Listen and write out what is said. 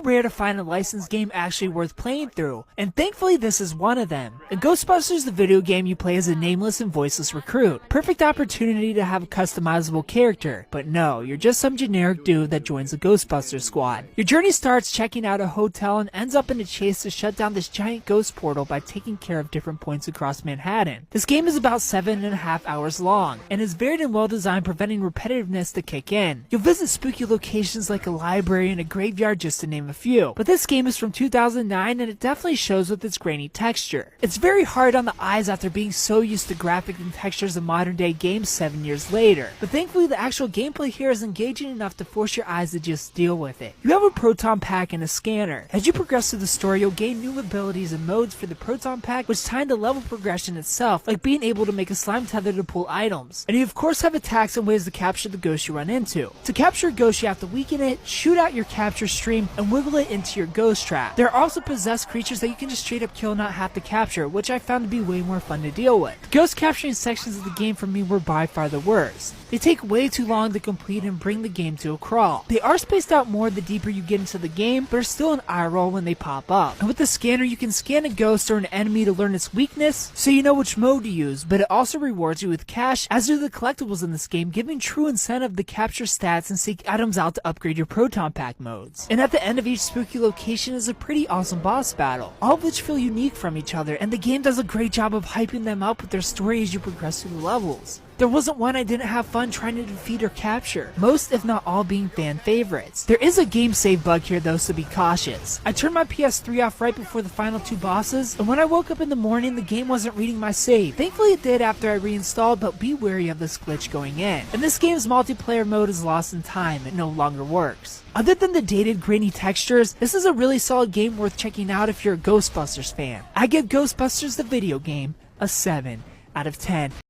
rare to find a licensed game actually worth playing through, and thankfully this is one of them. In Ghostbusters, the video game, you play as a nameless and voiceless recruit. Perfect opportunity to have a customizable character, but no, you're just some generic dude that joins the Ghostbusters squad. Your journey starts checking out a hotel and ends up in a chase to shut down this giant ghost portal by taking care of different points across Manhattan. This game is about 7.5 hours long, and is varied and well designed, preventing repetitiveness to kick in. You'll visit spooky locations like a library and a graveyard, just to name a few. But this game is from 2009 and it definitely shows with its grainy texture. It's very hard on the eyes after being so used to graphics and textures of modern day games 7 years later. But thankfully the actual gameplay here is engaging enough to force your eyes to just deal with it. You have a proton pack and a scanner. As you progress through the story, you'll gain new abilities and modes for the proton pack, which tie into level progression itself, like being able to make a slime tether to pull items. And you of course have attacks and ways to capture the ghost you run into. To capture a ghost, you have to weaken it, shoot out your capture stream, and wiggle it into your ghost trap. There are also possessed creatures that you can just straight up kill and not have to capture, which I found to be way more fun to deal with. The ghost capturing sections of the game for me were by far the worst. They take way too long to complete and bring the game to a crawl. They are spaced out more the deeper you get into the game, but are still an eye roll when they pop up. And with the scanner, you can scan a ghost or an enemy to learn its weakness, so you know which mode to use, but it also rewards you with cash, as do the collectibles in this game, giving true incentive to capture stats and seek items out to upgrade your proton pack modes. And at the end of each spooky location is a pretty awesome boss battle, all of which feel unique from each other, and the game does a great job of hyping them up with their story as you progress through the levels. There wasn't one I didn't have fun trying to defeat or capture, most if not all being fan favorites. There is a game save bug here though, so be cautious. I turned my PS3 off right before the final 2 bosses, and when I woke up in the morning the game wasn't reading my save. Thankfully it did after I reinstalled, but be wary of this glitch going in. And this game's multiplayer mode is lost in time, it no longer works. Other than the dated grainy textures, this is a really solid game worth checking out if you're a Ghostbusters fan. I give Ghostbusters the video game a 7 out of 10.